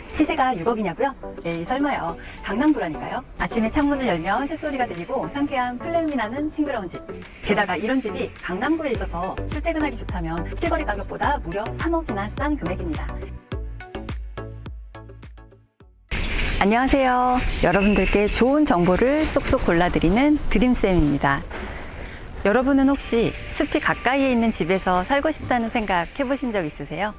시세가 6억이냐고요? 에이 설마요. 강남구라니까요. 아침에 창문을 열면 새소리가 들리고 상쾌한 플레음이 나는 싱그러운 집. 게다가 이런 집이 강남구에 있어서 출퇴근하기 좋다면 실거래 가격보다 무려 3억이나 싼 금액입니다. 안녕하세요. 여러분들께 좋은 정보를 쏙쏙 골라드리는 드림쌤입니다. 여러분은 혹시 숲이 가까이에 있는 집에서 살고 싶다는 생각 해보신 적 있으세요?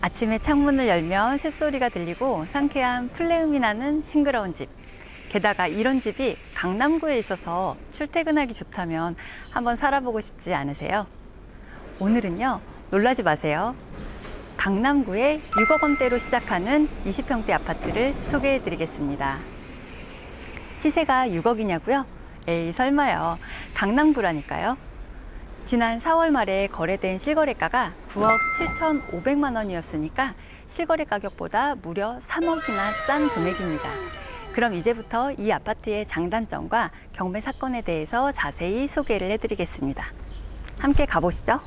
아침에 창문을 열면 새소리가 들리고 상쾌한 플레음이 나는 싱그러운 집. 게다가 이런 집이 강남구에 있어서 출퇴근하기 좋다면 한번 살아보고 싶지 않으세요? 오늘은요, 놀라지 마세요. 강남구에 6억 원대로 시작하는 20평대 아파트를 소개해 드리겠습니다. 시세가 6억이냐고요? 에이 설마요. 강남구라니까요. 지난 4월 말에 거래된 실거래가가 9억 7,500만 원이었으니까 실거래 가격보다 무려 3억이나 싼 금액입니다. 그럼 이제부터 이 아파트의 장단점과 경매 사건에 대해서 자세히 소개를 해드리겠습니다. 함께 가보시죠.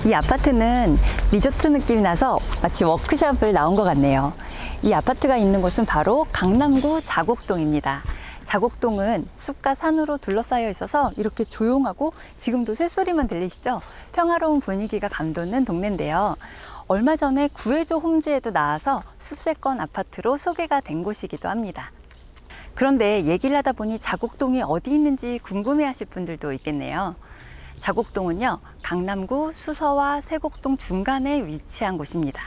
이 아파트는 리조트 느낌이 나서 마치 워크숍을 나온 것 같네요. 이 아파트가 있는 곳은 바로 강남구 자곡동입니다. 자곡동은 숲과 산으로 둘러싸여 있어서 이렇게 조용하고 지금도 새소리만 들리시죠? 평화로운 분위기가 감도는 동네인데요. 얼마 전에 구해줘 홈즈에도 나와서 숲세권 아파트로 소개가 된 곳이기도 합니다. 그런데 얘기를 하다 보니 자곡동이 어디 있는지 궁금해하실 분들도 있겠네요. 자곡동은요, 강남구 수서와 세곡동 중간에 위치한 곳입니다.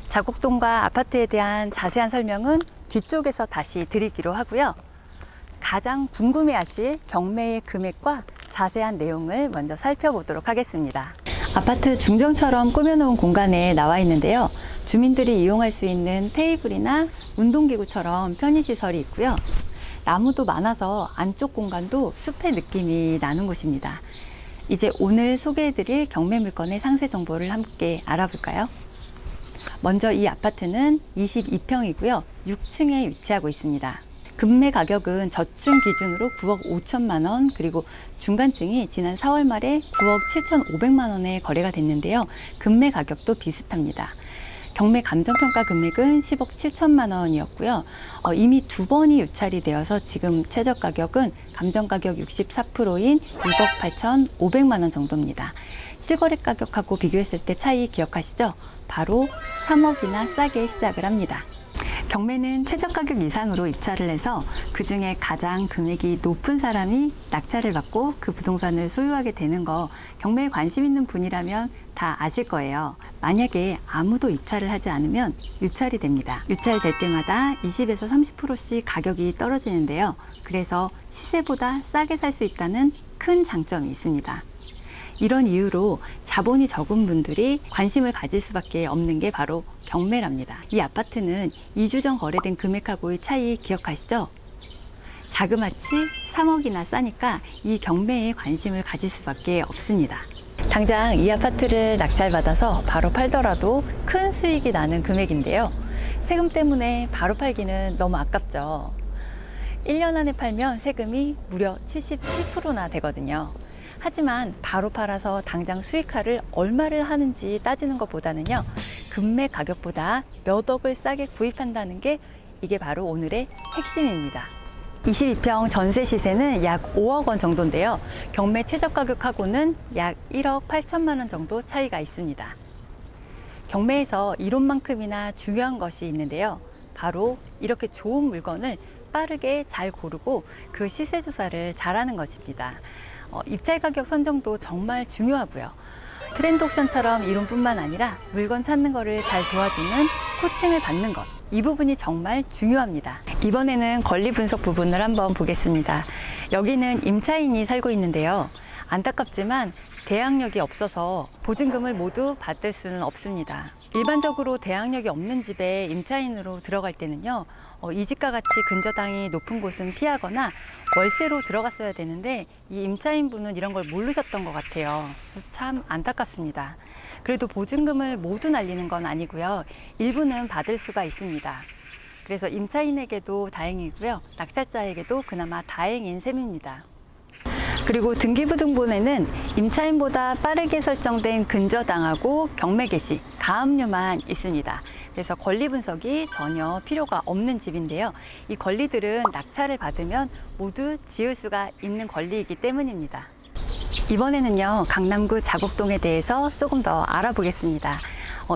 자곡동과 아파트에 대한 자세한 설명은 뒤쪽에서 다시 드리기로 하고요. 가장 궁금해하실 경매의 금액과 자세한 내용을 먼저 살펴보도록 하겠습니다. 아파트 중정처럼 꾸며놓은 공간에 나와 있는데요. 주민들이 이용할 수 있는 테이블이나 운동기구처럼 편의시설이 있고요. 나무도 많아서 안쪽 공간도 숲의 느낌이 나는 곳입니다. 이제 오늘 소개해드릴 경매 물건의 상세 정보를 함께 알아볼까요? 먼저 이 아파트는 22평이고요. 6층에 위치하고 있습니다. 금매 가격은 저층 기준으로 9억 5천만 원, 그리고 중간층이 지난 4월 말에 9억 7,500만 원에 거래가 됐는데요. 금매 가격도 비슷합니다. 경매 감정평가 금액은 10억 7천만 원이었고요. 이미 2번이 유찰이 되어서 지금 최저 가격은 감정가격 64%인 6억 8,500만 원 정도입니다. 실거래 가격하고 비교했을 때 차이 기억하시죠? 바로 3억이나 싸게 시작을 합니다. 경매는 최저 가격 이상으로 입찰을 해서 그 중에 가장 금액이 높은 사람이 낙찰을 받고 그 부동산을 소유하게 되는 거, 경매에 관심 있는 분이라면 다 아실 거예요. 만약에 아무도 입찰을 하지 않으면 유찰이 됩니다. 유찰될 때마다 20에서 30%씩 가격이 떨어지는데요. 그래서 시세보다 싸게 살 수 있다는 큰 장점이 있습니다. 이런 이유로 자본이 적은 분들이 관심을 가질 수밖에 없는 게 바로 경매랍니다. 이 아파트는 2주 전 거래된 금액하고의 차이 기억하시죠? 자그마치 3억이나 싸니까 이 경매에 관심을 가질 수밖에 없습니다. 당장 이 아파트를 낙찰받아서 바로 팔더라도 큰 수익이 나는 금액인데요. 세금 때문에 바로 팔기는 너무 아깝죠. 1년 안에 팔면 세금이 무려 77%나 되거든요. 하지만 바로 팔아서 당장 수익화를 얼마를 하는지 따지는 것보다는요, 금매 가격보다 몇 억을 싸게 구입한다는 게 이게 바로 오늘의 핵심입니다. 22평 전세 시세는 약 5억 원 정도인데요. 경매 최저 가격하고는 약 1억 8천만 원 정도 차이가 있습니다. 경매에서 이론만큼이나 중요한 것이 있는데요. 바로 이렇게 좋은 물건을 빠르게 잘 고르고 그 시세 조사를 잘하는 것입니다. 입찰 가격 선정도 정말 중요하고요. 트렌드 옥션처럼 이론뿐만 아니라 물건 찾는 거를 잘 도와주는 코칭을 받는 것, 이 부분이 정말 중요합니다. 이번에는 권리 분석 부분을 한번 보겠습니다. 여기는 임차인이 살고 있는데요. 안타깝지만 대항력이 없어서 보증금을 모두 받을 수는 없습니다. 일반적으로 대항력이 없는 집에 임차인으로 들어갈 때는요, 이 집과 같이 근저당이 높은 곳은 피하거나 월세로 들어갔어야 되는데 이 임차인분은 이런 걸 모르셨던 것 같아요. 그래서 참 안타깝습니다. 그래도 보증금을 모두 날리는 건 아니고요. 일부는 받을 수가 있습니다. 그래서 임차인에게도 다행이고요. 낙찰자에게도 그나마 다행인 셈입니다. 그리고 등기부등본에는 임차인보다 빠르게 설정된 근저당하고 경매 개시, 가압류만 있습니다. 그래서 권리 분석이 전혀 필요가 없는 집인데요. 이 권리들은 낙찰을 받으면 모두 지을 수가 있는 권리이기 때문입니다. 이번에는요, 강남구 자곡동에 대해서 조금 더 알아보겠습니다.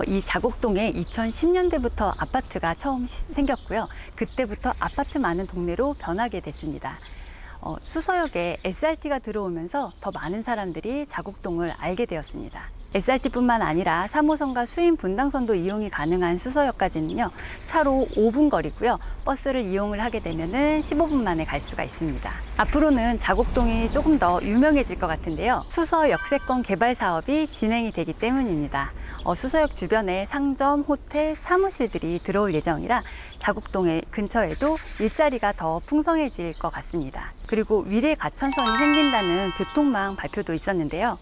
이 자곡동에 2010년대부터 아파트가 처음 생겼고요. 그때부터 아파트 많은 동네로 변하게 됐습니다. 수서역에 SRT가 들어오면서 더 많은 사람들이 자곡동을 알게 되었습니다. SRT뿐만 아니라 3호선과 수인 분당선도 이용이 가능한 수서역까지는요, 차로 5분 거리고요. 버스를 이용을 하게 되면은 15분 만에 갈 수가 있습니다. 앞으로는 자곡동이 조금 더 유명해질 것 같은데요. 수서 역세권 개발 사업이 진행이 되기 때문입니다. 수서역 주변에 상점, 호텔, 사무실들이 들어올 예정이라 자곡동의 근처에도 일자리가 더 풍성해질 것 같습니다. 그리고 위례 가천선이 생긴다는 교통망 발표도 있었는데요.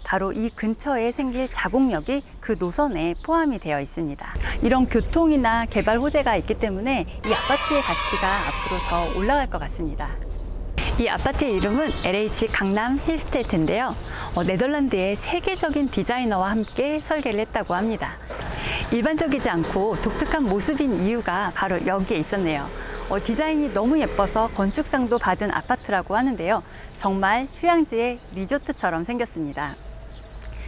바로 이 근처에 생길 자곡역이 그 노선에 포함이 되어 있습니다. 이런 교통이나 개발 호재가 있기 때문에 이 아파트의 가치가 앞으로 더 올라갈 것 같습니다. 이 아파트의 이름은 LH 강남 힐스테이트인데요. 네덜란드의 세계적인 디자이너와 함께 설계를 했다고 합니다. 일반적이지 않고 독특한 모습인 이유가 바로 여기에 있었네요. 디자인이 너무 예뻐서 건축상도 받은 아파트라고 하는데요. 정말 휴양지의 리조트처럼 생겼습니다.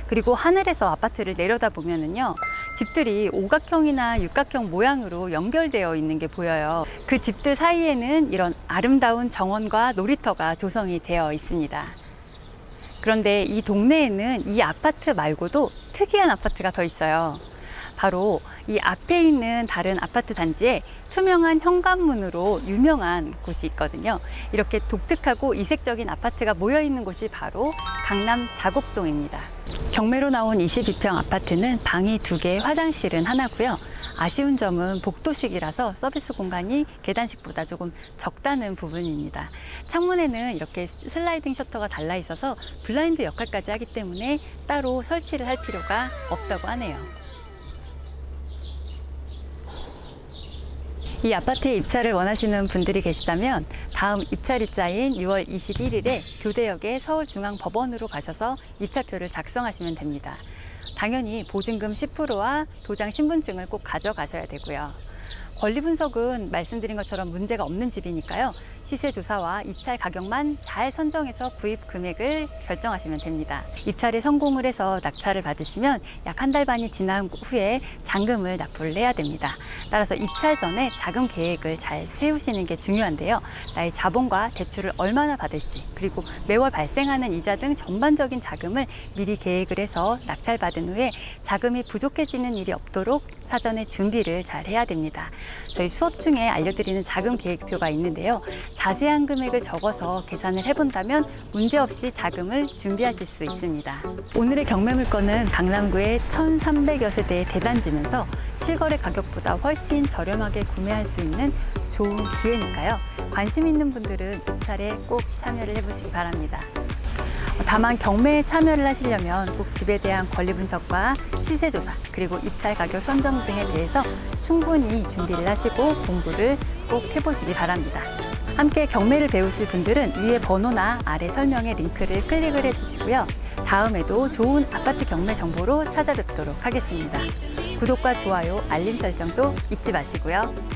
그리고 하늘에서 아파트를 내려다보면은요, 집들이 오각형이나 육각형 모양으로 연결되어 있는 게 보여요. 그 집들 사이에는 이런 아름다운 정원과 놀이터가 조성이 되어 있습니다. 그런데 이 동네에는 이 아파트 말고도 특이한 아파트가 더 있어요. 바로 이 앞에 있는 다른 아파트 단지에 투명한 현관문으로 유명한 곳이 있거든요. 이렇게 독특하고 이색적인 아파트가 모여 있는 곳이 바로 강남 자곡동입니다. 경매로 나온 22평 아파트는 방이 2개, 화장실은 하나고요. 아쉬운 점은 복도식이라서 서비스 공간이 계단식보다 조금 적다는 부분입니다. 창문에는 이렇게 슬라이딩 셔터가 달라 있어서 블라인드 역할까지 하기 때문에 따로 설치를 할 필요가 없다고 하네요. 이 아파트에 입찰을 원하시는 분들이 계시다면 다음 입찰일자인 6월 21일에 교대역의 서울중앙법원으로 가셔서 입찰표를 작성하시면 됩니다. 당연히 보증금 10%와 도장 신분증을 꼭 가져가셔야 되고요. 권리 분석은 말씀드린 것처럼 문제가 없는 집이니까요. 시세 조사와 입찰 가격만 잘 선정해서 구입 금액을 결정하시면 됩니다. 입찰에 성공을 해서 낙찰을 받으시면 약 1달 반이 지난 후에 잔금을 납부를 해야 됩니다. 따라서 입찰 전에 자금 계획을 잘 세우시는 게 중요한데요. 나의 자본과 대출을 얼마나 받을지, 그리고 매월 발생하는 이자 등 전반적인 자금을 미리 계획을 해서 낙찰받은 후에 자금이 부족해지는 일이 없도록 사전에 준비를 잘 해야 됩니다. 저희 수업 중에 알려드리는 자금 계획표가 있는데요. 자세한 금액을 적어서 계산을 해본다면 문제없이 자금을 준비하실 수 있습니다. 오늘의 경매 물건은 강남구의 1,300여 세대의 대단지면서 실거래 가격보다 훨씬 저렴하게 구매할 수 있는 좋은 기회니까요. 관심 있는 분들은 입찰에 꼭 참여를 해보시기 바랍니다. 다만 경매에 참여를 하시려면 꼭 집에 대한 권리 분석과 시세 조사, 그리고 입찰 가격 선정 등에 대해서 충분히 준비를 하시고 공부를 꼭 해보시기 바랍니다. 함께 경매를 배우실 분들은 위에 번호나 아래 설명에 링크를 클릭을 해주시고요. 다음에도 좋은 아파트 경매 정보로 찾아뵙도록 하겠습니다. 구독과 좋아요, 알림 설정도 잊지 마시고요.